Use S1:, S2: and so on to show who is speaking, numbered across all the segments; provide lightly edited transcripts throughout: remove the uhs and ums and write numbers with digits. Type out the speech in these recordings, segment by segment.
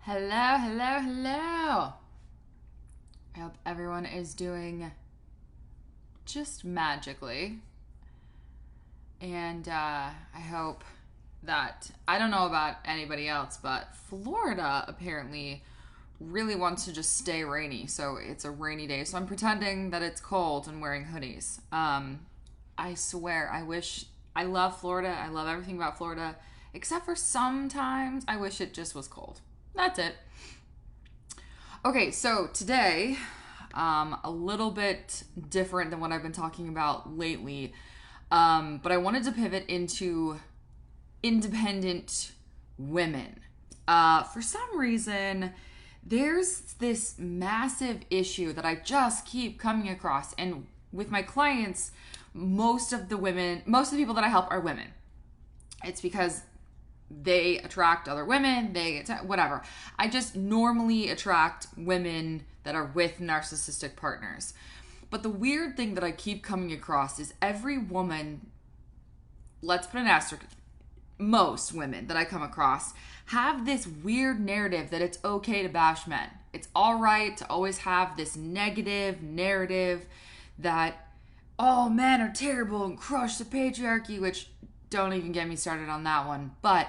S1: Hello, hello, hello. I hope everyone is doing just magically. And I hope that, I don't know about anybody else, but Florida apparently really wants to just stay rainy. So it's a rainy day. So I'm pretending that it's cold and wearing hoodies. I swear, I love Florida. I love everything about Florida, except for sometimes I wish it just was cold. That's it. Okay, so today, a little bit different than what I've been talking about lately, but I wanted to pivot into independent women. For some reason, there's this massive issue that I just keep coming across, and with my clients, most of the people that I help are women. It's because they attract other women, whatever. I just normally attract women that are with narcissistic partners. But the weird thing that I keep coming across is every woman, let's put an asterisk, most women that I come across have this weird narrative that it's okay to bash men. It's all right to always have this negative narrative that all men are terrible and crush the patriarchy, which don't even get me started on that one. But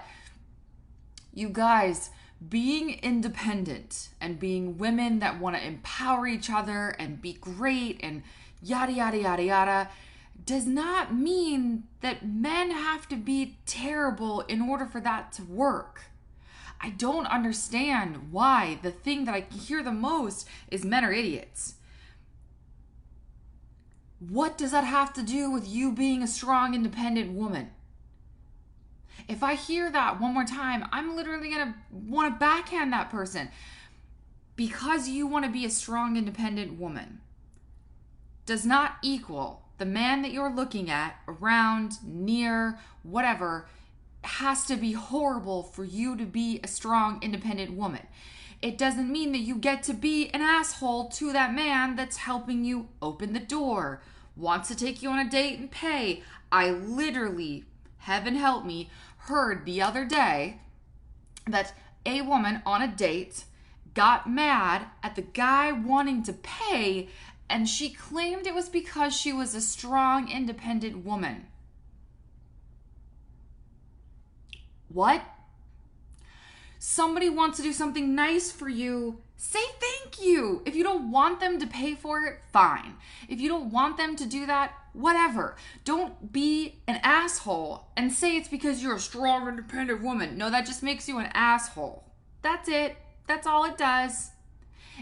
S1: you guys, being independent and being women that want to empower each other and be great and yada, yada, yada, yada, does not mean that men have to be terrible in order for that to work. I don't understand why the thing that I hear the most is men are idiots. What does that have to do with you being a strong, independent woman? If I hear that one more time, I'm literally going to want to backhand that person. Because you want to be a strong, independent woman does not equal the man that you're looking at, around, near, whatever, has to be horrible for you to be a strong, independent woman. It doesn't mean that you get to be an asshole to that man that's helping you open the door, wants to take you on a date and pay. I literally, heaven help me, heard the other day that a woman on a date got mad at the guy wanting to pay, and she claimed it was because she was a strong, independent woman. What? Somebody wants to do something nice for you, say thank you. If you don't want them to pay for it, fine. If you don't want them to do that, whatever. Don't be an asshole and say it's because you're a strong, independent woman. No, that just makes you an asshole. That's it. That's all it does.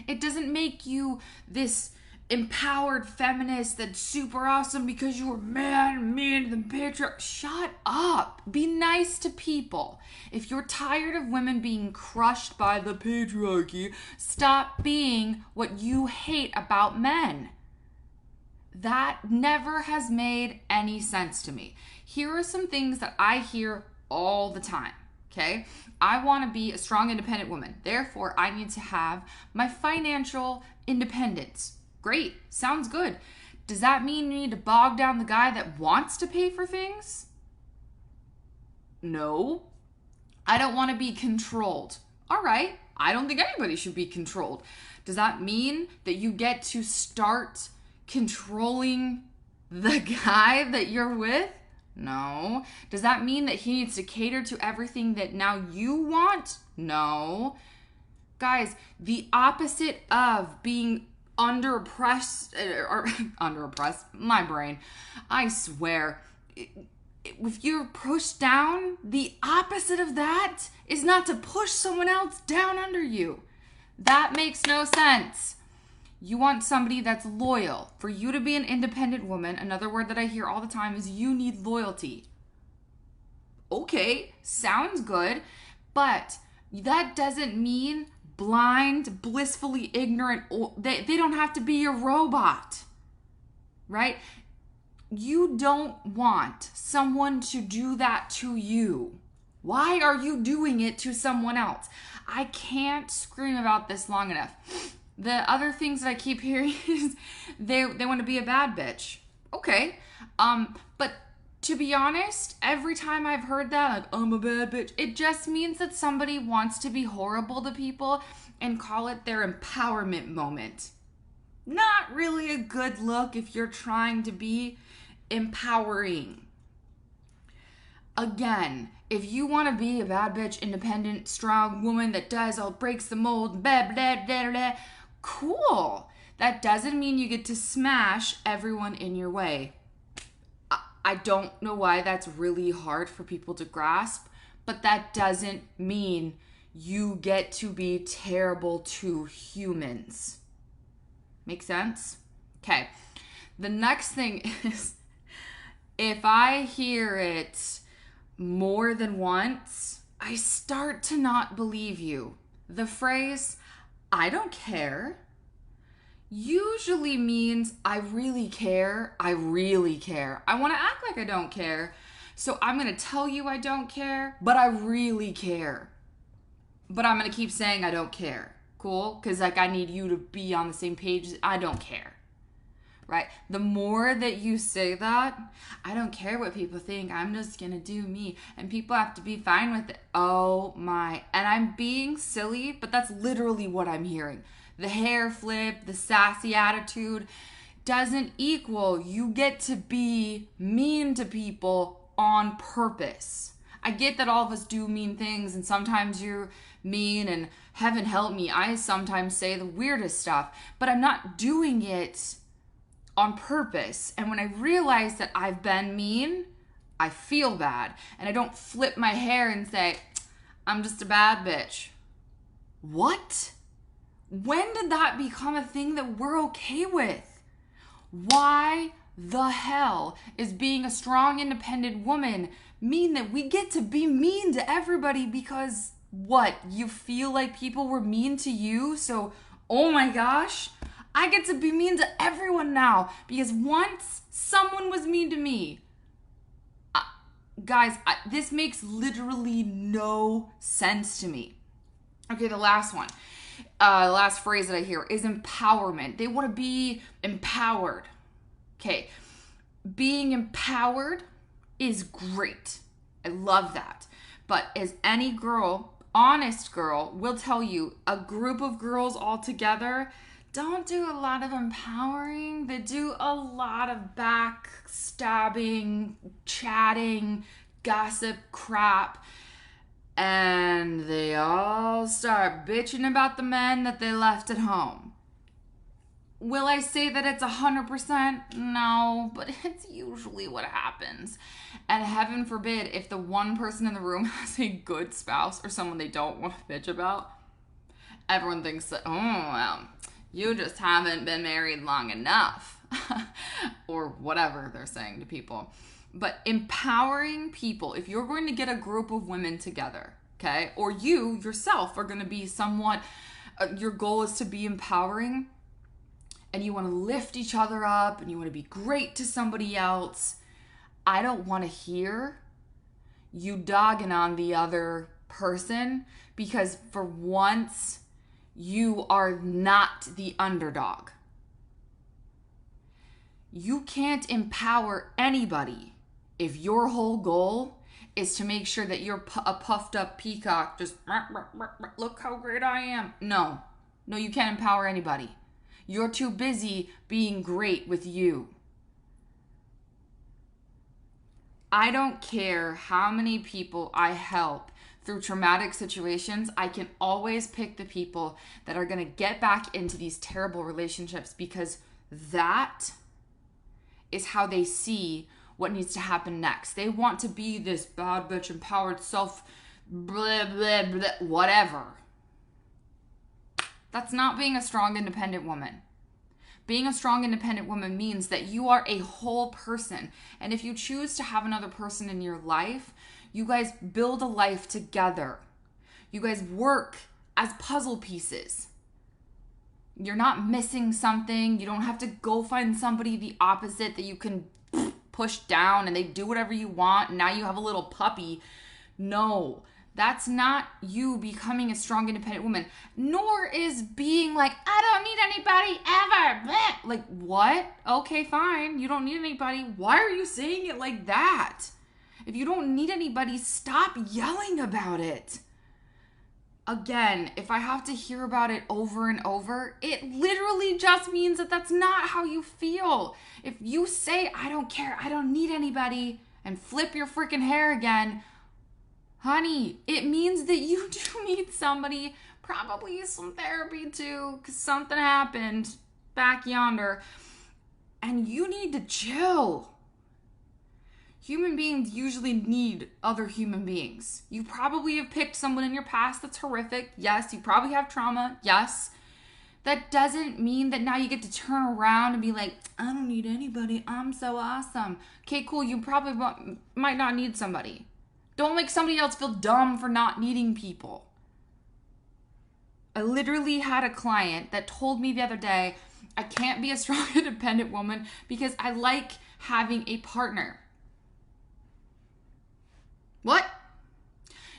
S1: It doesn't make you this empowered feminist that's super awesome because you were man, mean, the patriarch. Shut up. Be nice to people. If you're tired of women being crushed by the patriarchy, stop being what you hate about men. That never has made any sense to me. Here are some things that I hear all the time. Okay? I want to be a strong, independent woman. Therefore, I need to have my financial independence. Great. Sounds good. Does that mean you need to bog down the guy that wants to pay for things? No. I don't want to be controlled. All right. I don't think anybody should be controlled. Does that mean that you get to start controlling the guy that you're with? No. Does that mean that he needs to cater to everything that now you want? No. Guys, the opposite of being under oppressed, my brain, I swear, if you're pushed down, the opposite of that is not to push someone else down under you. That makes no sense. You want somebody that's loyal. For you to be an independent woman, another word that I hear all the time is you need loyalty. Okay, sounds good, but that doesn't mean blind, blissfully ignorant. They don't have to be a robot, right? You don't want someone to do that to you. Why are you doing it to someone else? I can't scream about this long enough. The other things that I keep hearing is they want to be a bad bitch. Okay. But To be honest, every time I've heard that, like, I'm a bad bitch, it just means that somebody wants to be horrible to people and call it their empowerment moment. Not really a good look if you're trying to be empowering. Again, if you want to be a bad bitch, independent, strong woman that does all breaks the mold, blah, blah, blah, blah, cool. That doesn't mean you get to smash everyone in your way. I don't know why that's really hard for people to grasp, but that doesn't mean you get to be terrible to humans. Make sense? Okay. The next thing is, if I hear it more than once, I start to not believe you. The phrase, I don't care, usually means I really care. I really care. I want to act like I don't care. So I'm going to tell you I don't care, but I really care. But I'm going to keep saying I don't care. Cool? Because like I need you to be on the same page. I don't care. Right? The more that you say that, I don't care what people think. I'm just going to do me. And people have to be fine with it. Oh my. And I'm being silly, but that's literally what I'm hearing. The hair flip, the sassy attitude doesn't equal you get to be mean to people on purpose. I get that all of us do mean things and sometimes you're mean and heaven help me, I sometimes say the weirdest stuff, but I'm not doing it on purpose. And when I realize that I've been mean, I feel bad and I don't flip my hair and say, I'm just a bad bitch. What? When did that become a thing that we're okay with? Why the hell is being a strong, independent woman mean that we get to be mean to everybody because what? You feel like people were mean to you? So, oh my gosh, I get to be mean to everyone now because once someone was mean to me. Guys, this makes literally no sense to me. Okay, the last one. Last phrase that I hear is empowerment. They want to be empowered. Okay. Being empowered is great. I love that. But as any girl, honest girl, will tell you, a group of girls all together don't do a lot of empowering. They do a lot of backstabbing, chatting, gossip crap. And they all start bitching about the men that they left at home. Will I say that it's 100%? No, but it's usually what happens. And heaven forbid if the one person in the room has a good spouse or someone they don't want to bitch about, everyone thinks that, oh, well, you just haven't been married long enough. Or whatever they're saying to people. But empowering people, if you're going to get a group of women together, okay, or you yourself are going to be somewhat, your goal is to be empowering and you want to lift each other up and you want to be great to somebody else, I don't want to hear you dogging on the other person because for once you are not the underdog. You can't empower anybody if your whole goal is to make sure that you're a puffed up peacock, just look how great I am. No, you can't empower anybody. You're too busy being great with you. I don't care how many people I help through traumatic situations. I can always pick the people that are going to get back into these terrible relationships because that is how they see what needs to happen next. They want to be this bad bitch empowered self blah blah blah whatever. That's not being a strong independent woman. Being a strong independent woman means that you are a whole person. And if you choose to have another person in your life, you guys build a life together. You guys work as puzzle pieces. You're not missing something. You don't have to go find somebody the opposite that you can push down and they do whatever you want and now you have a little puppy. No, That's not you becoming a strong, independent woman. Nor is being like, I don't need anybody ever. Bleh. Like, what? Okay, fine. You don't need anybody. Why are you saying it like that? If you don't need anybody, stop yelling about it. Again, if I have to hear about it over and over, it literally just means that that's not how you feel. If you say, I don't care, I don't need anybody, and flip your freaking hair again, honey, it means that you do need somebody, probably some therapy too, because something happened back yonder, and you need to chill. Human beings usually need other human beings. You probably have picked someone in your past that's horrific. Yes, you probably have trauma. Yes. That doesn't mean that now you get to turn around and be like, I don't need anybody. I'm so awesome. Okay, cool. You probably might not need somebody. Don't make somebody else feel dumb for not needing people. I literally had a client that told me the other day, I can't be a strong, independent woman because I like having a partner. What?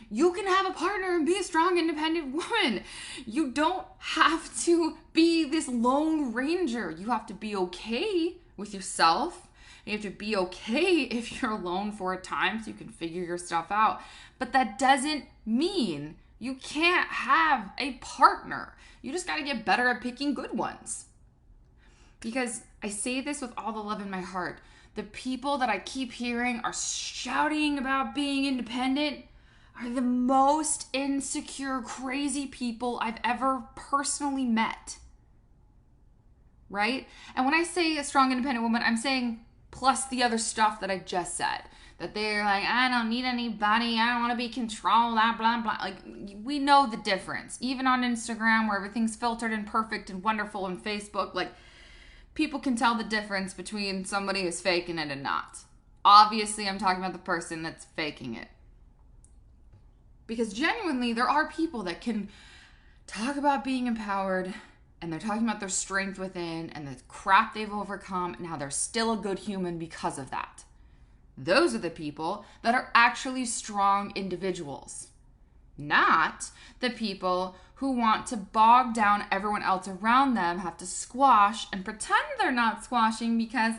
S1: You can have a partner and be a strong, independent woman. You don't have to be this lone ranger. You have to be okay with yourself. You have to be okay if you're alone for a time so you can figure your stuff out. But that doesn't mean you can't have a partner. You just got to get better at picking good ones. Because I say this with all the love in my heart. The people that I keep hearing are shouting about being independent are the most insecure, crazy people I've ever personally met. Right? And when I say a strong, independent woman, I'm saying plus the other stuff that I just said. That they're like, I don't need anybody. I don't want to be controlled, blah, blah, blah. Like, we know the difference. Even on Instagram where everything's filtered and perfect and wonderful, and Facebook, like, people can tell the difference between somebody who's faking it and not. Obviously, I'm talking about the person that's faking it. Because genuinely, there are people that can talk about being empowered and they're talking about their strength within and the crap they've overcome and how they're still a good human because of that. Those are the people that are actually strong individuals. Not the people who want to bog down everyone else around them, have to squash and pretend they're not squashing because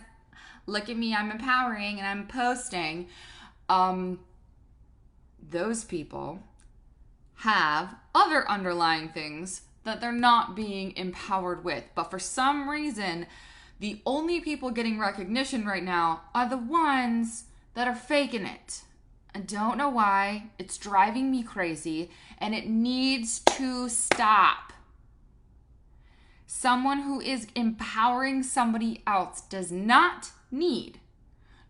S1: look at me, I'm empowering and I'm posting. Those people have other underlying things that they're not being empowered with. But for some reason, the only people getting recognition right now are the ones that are faking it. I don't know why. It's driving me crazy and it needs to stop. Someone who is empowering somebody else does not need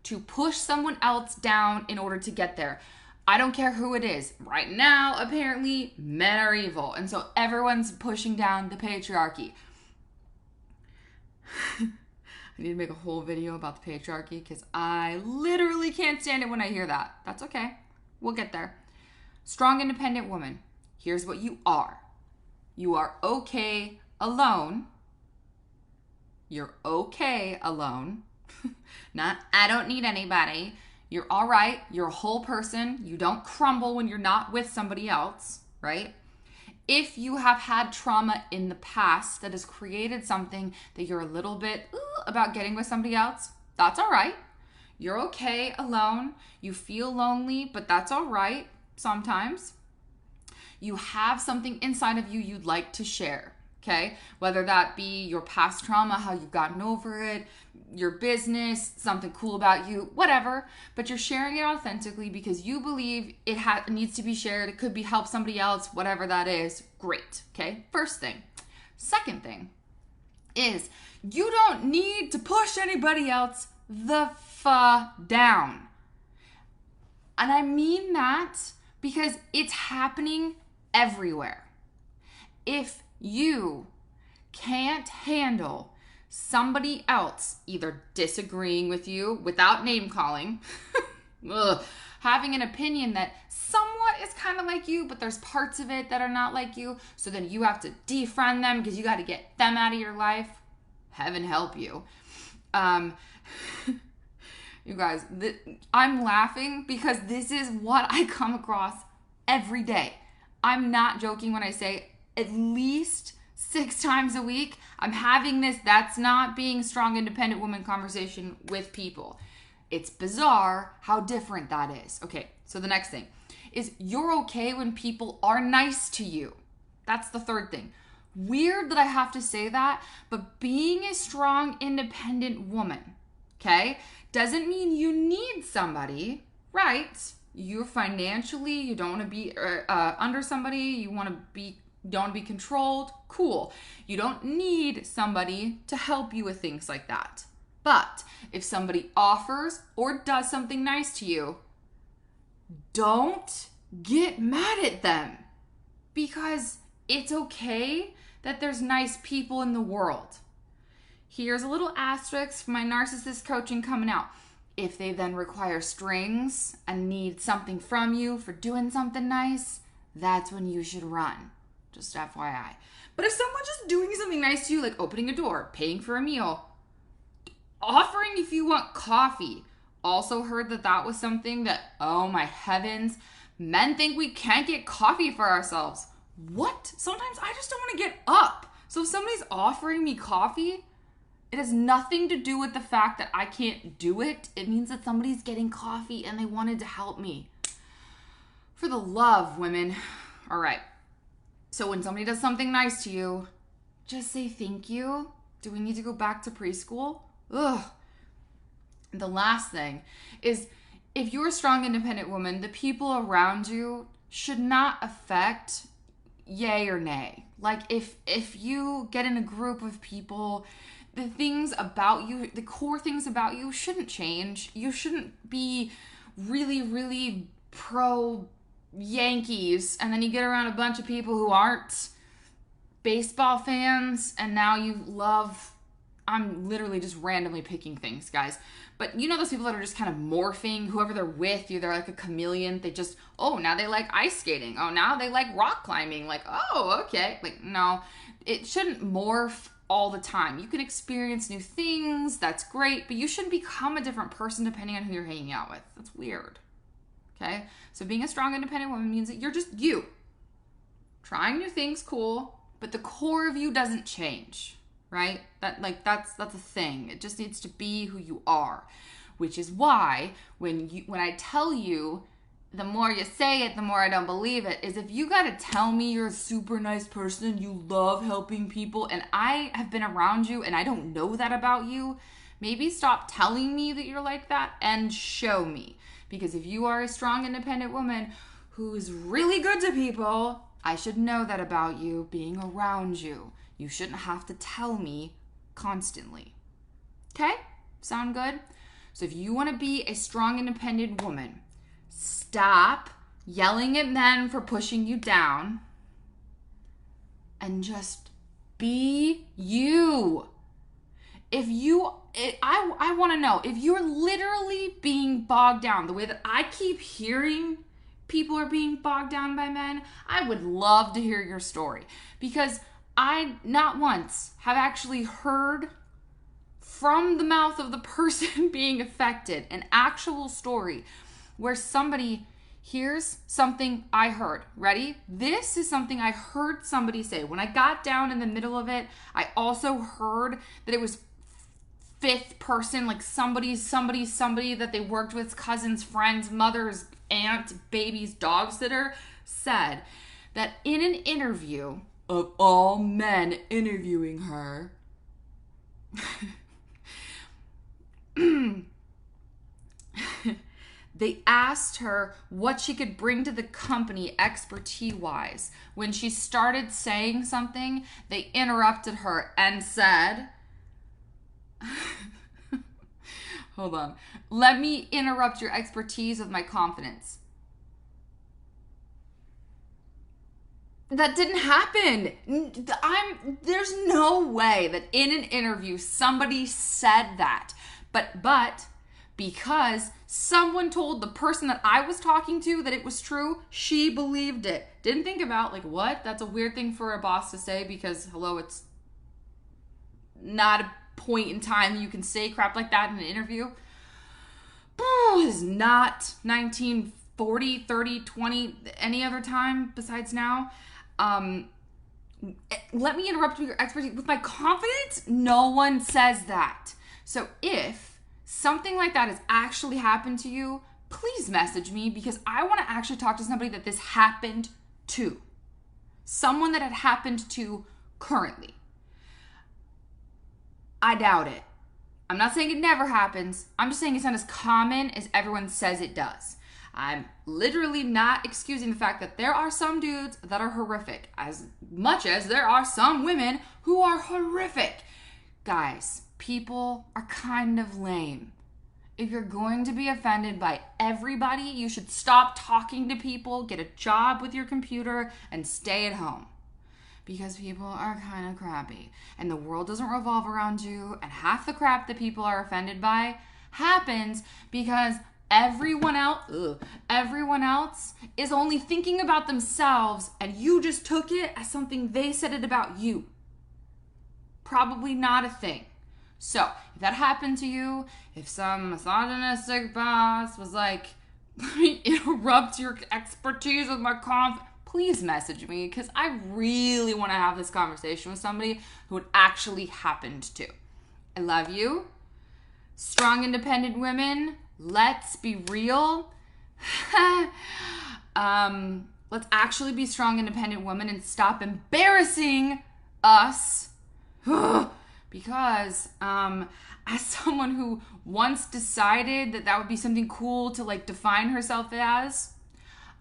S1: to push someone else down in order to get there. I don't care who it is. Right now, apparently, men are evil. And so everyone's pushing down the patriarchy. I need to make a whole video about the patriarchy because I literally can't stand it when I hear that. That's okay. We'll get there. Strong, independent woman. Here's what you are. You are okay alone. You're okay alone. Not, I don't need anybody. You're all right. You're a whole person. You don't crumble when you're not with somebody else, right? If you have had trauma in the past that has created something that you're a little bit about getting with somebody else, that's all right. You're okay alone. You feel lonely, but that's all right sometimes. You have something inside of you you'd like to share, okay? Whether that be your past trauma, how you've gotten over it, your business, something cool about you, whatever, but you're sharing it authentically because you believe it needs to be shared. It could be help somebody else, whatever that is. Great, okay? First thing. Second thing is you don't need to push anybody else the down. And I mean that because it's happening everywhere. If you can't handle somebody else either disagreeing with you without name calling, having an opinion that somewhat is kind of like you, but there's parts of it that are not like you, so then you have to defriend them because you got to get them out of your life. Heaven help you. You guys, I'm laughing because this is what I come across every day. I'm not joking when I say at least 6 times a week, I'm having this "that's not being a strong, independent woman" conversation with people. It's bizarre how different that is. Okay, so the next thing is you're okay when people are nice to you. That's the third thing. Weird that I have to say that, but being a strong, independent woman, okay, doesn't mean you need somebody, right? You're financially, you don't want to be under somebody, you don't want to be controlled, cool. You don't need somebody to help you with things like that. But if somebody offers or does something nice to you, don't get mad at them, because it's okay that there's nice people in the world. Here's a little asterisk for my narcissist coaching coming out. If they then require strings and need something from you for doing something nice, that's when you should run. Just FYI. But if someone's just doing something nice to you, like opening a door, paying for a meal, offering if you want coffee. Also heard that was something that, oh my heavens, men think we can't get coffee for ourselves. What? Sometimes I just don't want to get up. So if somebody's offering me coffee, it has nothing to do with the fact that I can't do it. It means that somebody's getting coffee and they wanted to help me. For the love, women. All right. So when somebody does something nice to you, just say thank you. Do we need to go back to preschool? Ugh. The last thing is, if you're a strong, independent woman, the people around you should not affect yay or nay. Like if you get in a group of people, the things about you, the core things about you shouldn't change. You shouldn't be really, really pro Yankees, and then you get around a bunch of people who aren't baseball fans, and now you love, I'm literally just randomly picking things, guys. But you know those people that are just kind of morphing, whoever they're with, they're like a chameleon. They just, oh, now they like ice skating. Oh, now they like rock climbing. Like, oh, okay. Like, no, it shouldn't morph all the time. You can experience new things. That's great. But you shouldn't become a different person depending on who you're hanging out with. That's weird. Okay? So being a strong, independent woman means that you're just you. Trying new things, cool. But the core of you doesn't change. Right? That's a thing. It just needs to be who you are, which is why when I tell you, the more you say it, the more I don't believe it, is if you got to tell me you're a super nice person, you love helping people, and I have been around you and I don't know that about you, maybe stop telling me that you're like that and show me. Because if you are a strong, independent woman who's really good to people, I should know that about you being around you. You shouldn't have to tell me constantly. Okay? Sound good? So if you want to be a strong, independent woman, stop yelling at men for pushing you down and just be you. I want to know, if you're literally being bogged down the way that I keep hearing people are being bogged down by men, I would love to hear your story, because I, not once, have actually heard from the mouth of the person being affected an actual story where somebody, here's something I heard. Ready? This is something I heard somebody say. When I got down in the middle of it, I also heard that it was fifth person, like somebody that they worked with, cousins, friends, mothers, aunt, baby's dog sitter, said that in an interview, of all men interviewing her, they asked her what she could bring to the company expertise-wise. When she started saying something, they interrupted her and said, hold on, let me interrupt your expertise with my confidence. That didn't happen. There's no way that in an interview somebody said that. But because someone told the person that I was talking to that it was true, she believed it. Didn't think about, like, what? That's a weird thing for a boss to say, because, hello, it's not a point in time you can say crap like that in an interview. This is not 19 40, 30, 20, any other time besides now. Let me interrupt with your expertise. With my confidence, no one says that. So if something like that has actually happened to you, please message me, because I want to actually talk to somebody that this happened to. Someone that it happened to currently. I doubt it. I'm not saying it never happens. I'm just saying it's not as common as everyone says it does. I'm literally not excusing the fact that there are some dudes that are horrific, as much as there are some women who are horrific. Guys, people are kind of lame. If you're going to be offended by everybody, you should stop talking to people, get a job with your computer, and stay at home. Because people are kind of crappy. And the world doesn't revolve around you, and half the crap that people are offended by happens because everyone else is only thinking about themselves, and you just took it as something they said it about you. Probably not a thing. So, if that happened to you, if some misogynistic boss was like, let me interrupt your expertise with my please message me, because I really want to have this conversation with somebody who it actually happened to. I love you. Strong, independent women, let's be real. Let's actually be strong, independent women and stop embarrassing us. Because as someone who once decided that that would be something cool to like define herself as,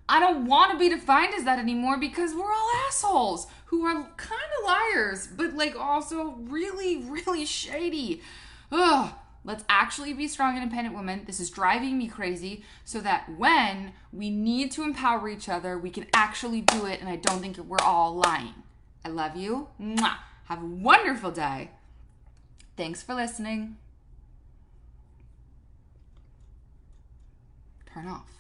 S1: I don't want to be defined as that anymore, because we're all assholes who are kind of liars, but like also really, really shady. Ugh. Let's actually be strong, independent women. This is driving me crazy, so that when we need to empower each other, we can actually do it, and I don't think we're all lying. I love you. Mwah. Have a wonderful day. Thanks for listening. Turn off.